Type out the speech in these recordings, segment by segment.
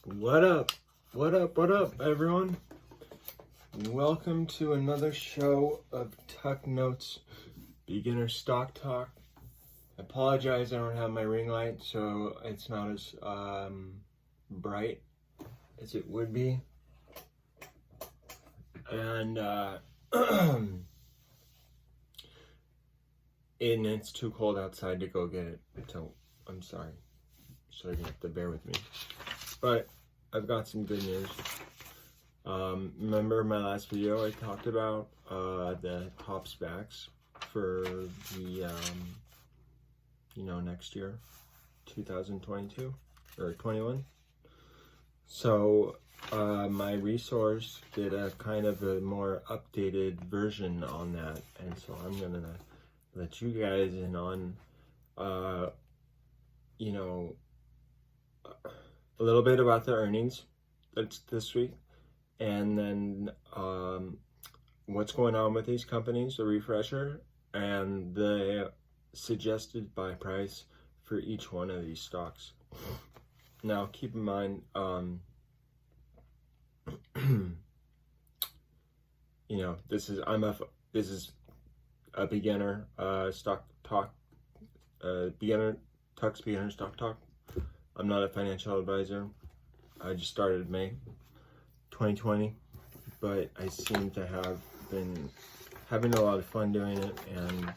What up? What up, everyone? Welcome to another show of Tuck Notes Beginner Stock Talk. I apologize, I don't have my ring light, so it's not as bright as it would be. And and it's too cold outside to go get it, so I'm sorry. So you're gonna have to bear with me. But I've got some good news. Remember my last video I talked about the top spacs for the next year, 2022 or 21. So my resource did a kind of a more updated version on that, and so I'm gonna let you guys in on a little bit about the earnings that's this week, and then what's going on with these companies, a refresher, and the suggested buy price for each one of these stocks. Now keep in mind, this is a beginner stock talk, beginner stock talk. I'm not a financial advisor. I just started May 2020, but I seem to have been having a lot of fun doing it, and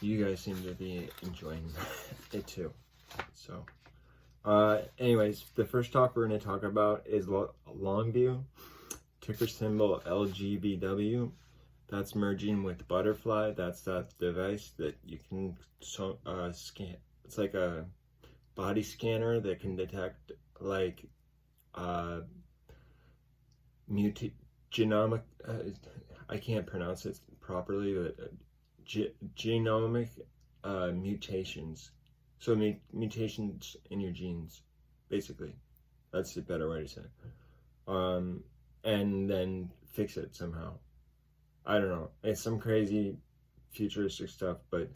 you guys seem to be enjoying it too. So, anyways, the first stock we're going to talk about is Longview, ticker symbol LGVW. That's merging with Butterfly. That's that device that you can scan. It's like a body scanner that can detect like genomic, I can't pronounce it properly, but genomic mutations. So mutations in your genes, basically. That's a better way to say it. And then fix it somehow. I don't know. It's some crazy futuristic stuff, but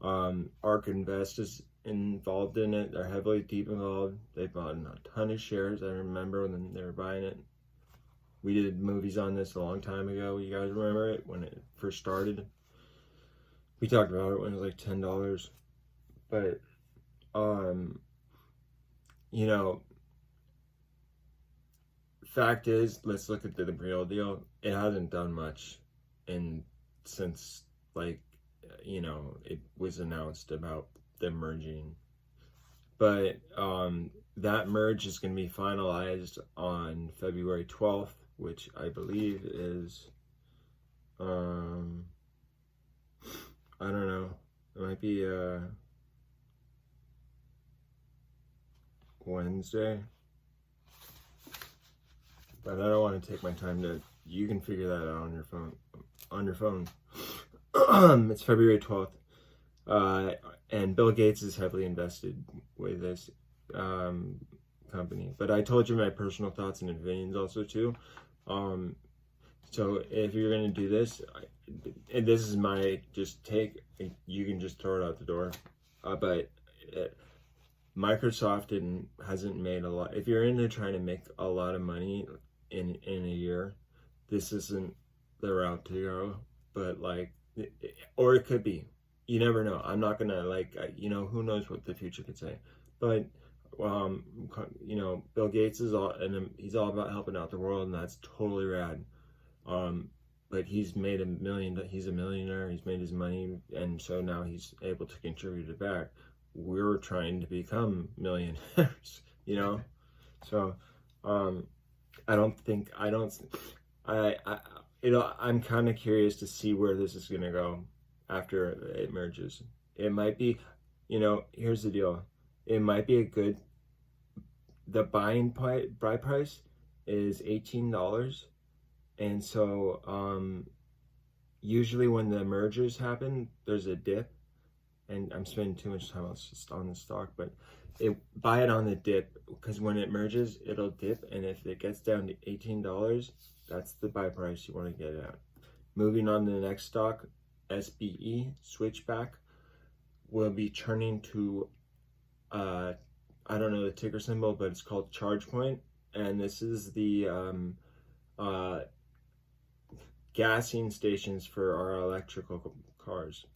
ARK Invest is involved in it. They're heavily deep involved. They bought a ton of shares. I remember when they were buying it. We did movies on this a long time ago. You guys remember it when it first started? We talked about it when it was like $10. But fact is, let's look at the real deal. It hasn't done much since like it was announced about the merging, but that merge is going to be finalized on February 12th, which I believe is I don't know, it might be Wednesday, but I don't want to take my time to. You can figure that out on your phone. It's February 12th. And Bill Gates is heavily invested with this company. But I told you my personal thoughts and opinions also too. So if you're going to do this, and this is my just take, you can just throw it out the door. But Microsoft hasn't made a lot. If you're into trying to make a lot of money in a year, this isn't the route to go. But or it could be. You never know. I'm not gonna who knows what the future could say. But Bill Gates is he's all about helping out the world, and that's totally rad. But he's made $1 million. He's a millionaire. He's made his money, and so now he's able to contribute it back. We're trying to become millionaires, So I'm kind of curious to see where this is gonna go after it merges. It might be, here's the deal. It might be the buy price is $18. And so, usually when the mergers happen, there's a dip, and I'm spending too much time on the stock, but buy it on the dip, because when it merges, it'll dip, and if it gets down to $18, that's the buy price you want to get it at. Moving on to the next stock, SBE, Switchback, will be turning to I don't know the ticker symbol, but it's called ChargePoint, and this is the gassing stations for our electrical cars.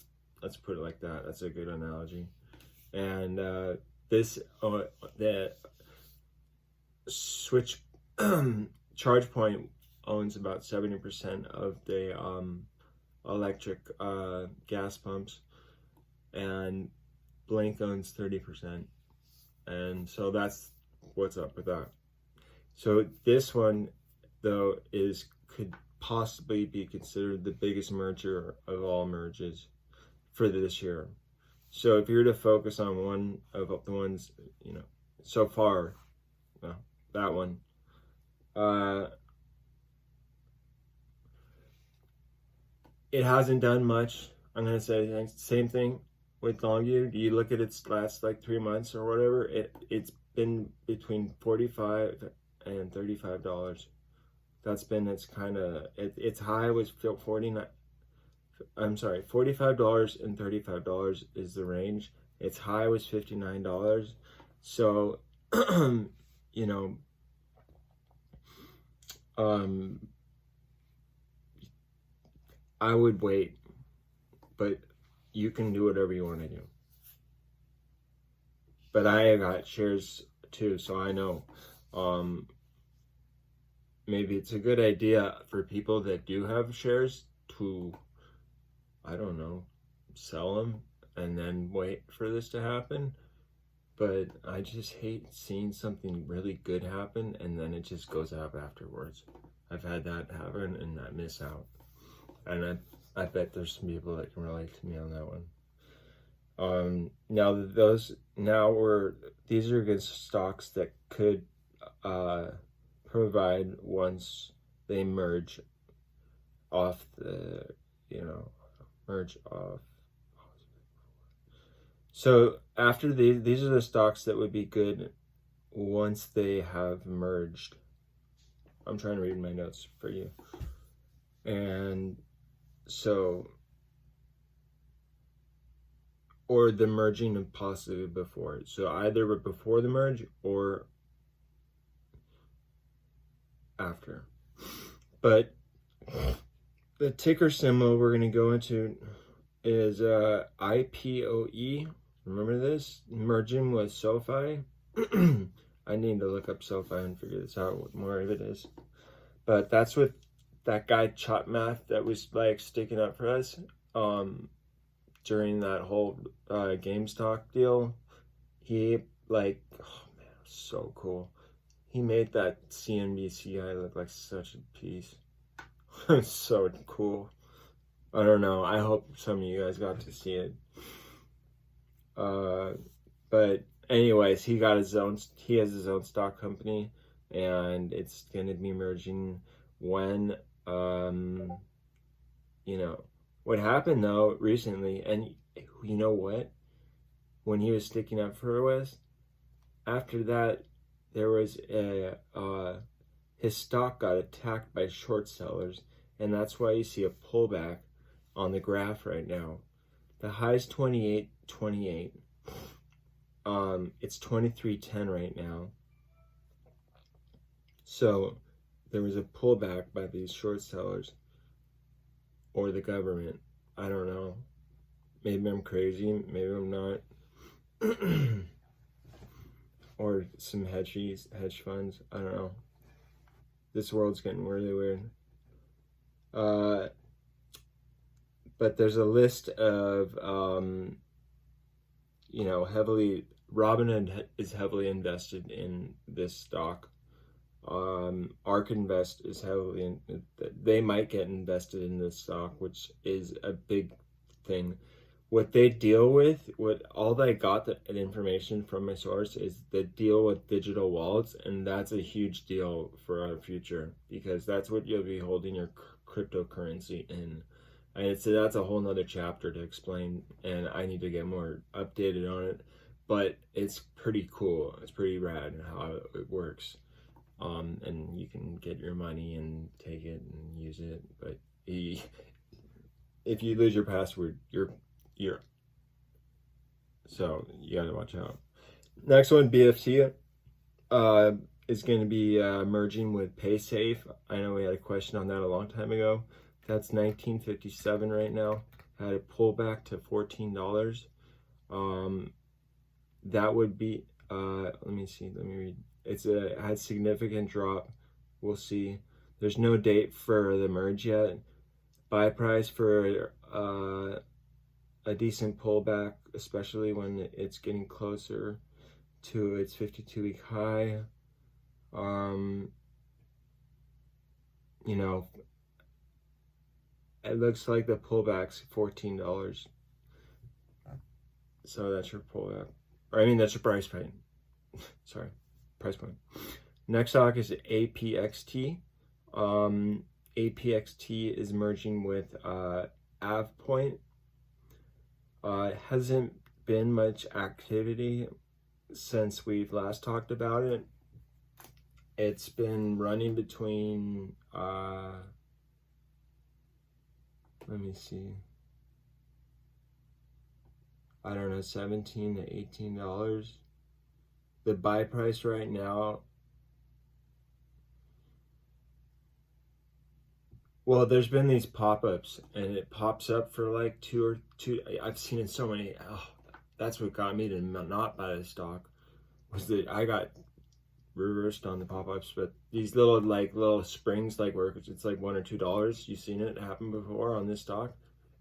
Let's put it like that. That's a good analogy. And the switch ChargePoint owns about 70% of the electric gas pumps, and Blink owns 30%. And so that's what's up with that. So this one, though, could possibly be considered the biggest merger of all merges for this year. So if you were to focus on one of the ones, you know, so far, well, that one, it hasn't done much. I'm gonna say same thing with Longview. You look at its last like 3 months or whatever, it's been between $45 and $35. That's been its kind of its high was $49. I'm sorry, $45 and $35 is the range. Its high was $59. So, you know, I would wait, but you can do whatever you want to do. But I got shares too, so I know. Maybe it's a good idea for people that do have shares to, I don't know, sell them and then wait for this to happen. But I just hate seeing something really good happen and then it just goes up afterwards. I've had that happen and I miss out. And I bet there's some people that can relate to me on that one. These are good stocks that could provide once they merge off the, merge off. So after these are the stocks that would be good once they have merged. I'm trying to read my notes for you. And so, or the merging and possibly before. So either before the merge or after. But the ticker symbol we're going to go into is ipoe. Remember this? Merging with SoFi. I need to look up SoFi and figure this out, what more of it is. But that's what that guy Chop Math that was like sticking up for us during that whole GameStop deal. He like, oh man, it was so cool. He made that CNBC guy look like such a piece. It's so cool. I don't know. I hope some of you guys got to see it. But anyways, he has his own stock company, and it's gonna be merging when what happened though recently, and you know what? When he was sticking up for us, after that there was his stock got attacked by short sellers, and that's why you see a pullback on the graph right now. The high is 28.28. It's 23.10 right now. So there was a pullback by these short sellers or the government. I don't know. Maybe I'm crazy. Maybe I'm not. Or some hedge funds. I don't know. This world's getting really weird. But there's a list of, Robinhood is heavily invested in this stock. ARK Invest is they might get invested in this stock, which is a big thing. What they deal with, all that I got the information from my source is the deal with digital wallets, and that's a huge deal for our future because that's what you'll be holding your cryptocurrency in. And that's a whole nother chapter to explain, and I need to get more updated on it. But it's pretty cool. It's pretty rad how it works. And you can get your money and take it and use it. But if you lose your password, you're so you gotta watch out. Next one, BFT, is going to be merging with PaySafe. I know we had a question on that a long time ago. That's 1957 right now. Had a pullback to $14. That would be, let me see, let me read. It had significant drop. We'll see. There's no date for the merge yet. Buy price for a decent pullback, especially when it's getting closer to its 52-week high. You know, it looks like the pullback's $14. So that's your pullback. Or I mean, that's your price point. Sorry, price point. Next stock is Apxt. Apxt is merging with AvePoint. Hasn't been much activity since we've last talked about it. It's been running between let me see, I don't know, $17 to $18. The buy price right now, well, there's been these pop-ups and it pops up for like two. I've seen it so many. Oh, that's what got me to not buy the stock, was that I got reversed on the pop-ups. But these little springs, like where it's like $1 or $2, you've seen it happen before on this stock,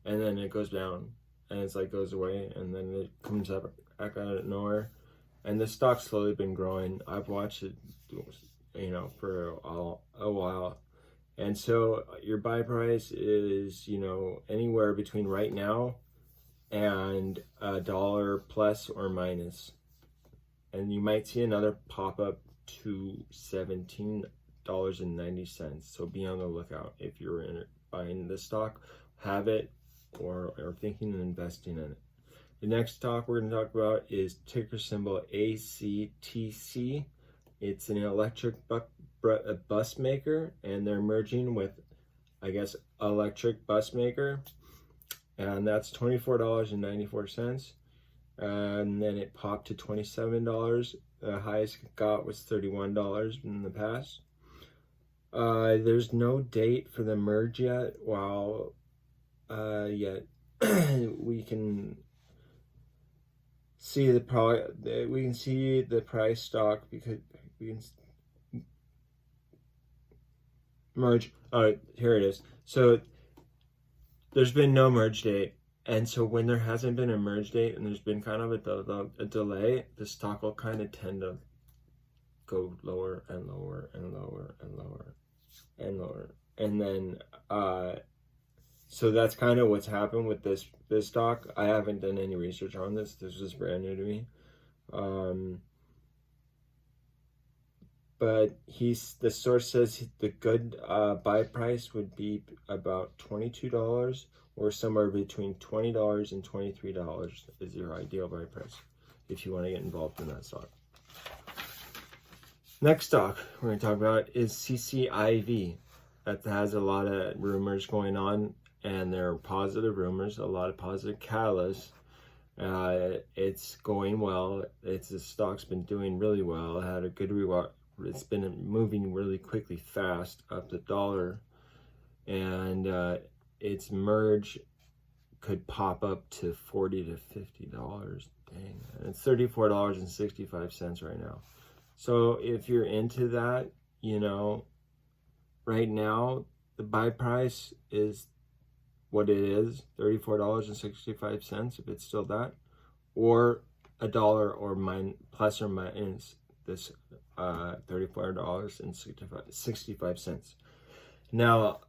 and then it goes down and it's like goes away and then it comes up back out of nowhere. And this stock's slowly been growing. I've watched it, you know, for a while. And so your buy price is, you know, anywhere between right now and $1 plus or minus. And you might see another pop up to $17.90. So be on the lookout if you're buying this stock, have it, or thinking of investing in it. The next stock we're going to talk about is ticker symbol ACTC. It's an electric bus maker, and they're merging with, I guess, electric bus maker, and that's $24.94. And then it popped to $27. The highest it got was $31 in the past. There's no date for the merge yet. While yet we can see the price stock, because we can merge. Oh, here it is. So there's been no merge date, and so when there hasn't been a merge date and there's been kind of a delay, the stock will kind of tend to go lower and lower and lower and lower and lower, and then so that's kind of what's happened with this stock. I haven't done any research on this. This is brand new to me. But the source says the good buy price would be about $22, or somewhere between $20 and $23 is your ideal buy price if you want to get involved in that stock. Next stock we're going to talk about is Cciv. That has a lot of rumors going on, and they're positive rumors, a lot of positive catalysts. It's going well. The stock's been doing really well. It had a good reward. It's been moving really quickly, fast, up the dollar, and its merge could pop up to $40 to $50. Dang, and it's $34.65 right now. So if you're into that, you know, right now the buy price is what it is, $34.65, if it's still that, or $1 or plus or minus this $34.65. Now,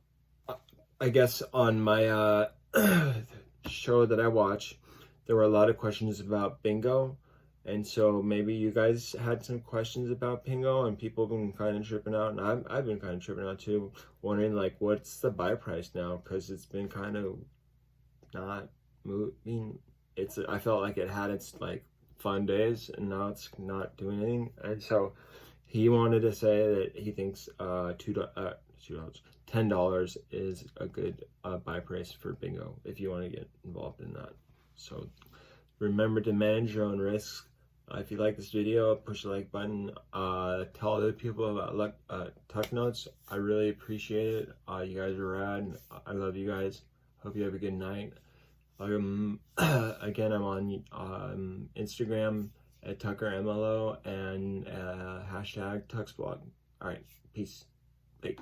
I guess on my show that I watch, there were a lot of questions about bingo, and so maybe you guys had some questions about bingo, and people have been kind of tripping out, and I've been kind of tripping out too, wondering like what's the buy price now, because it's been kind of not moving. I felt like it had its like fun days, and now it's not doing anything. And so he wanted to say that he thinks $10 is a good buy price for bingo if you want to get involved in that. So remember to manage your own risks. If you like this video, push the like button. Tell other people about Tuck Notes. I really appreciate it. You guys are rad. I love you guys. Hope you have a good night. Again, I'm on Instagram at TuckerMLO and hashtag TuxBlog. All right, peace. Bye.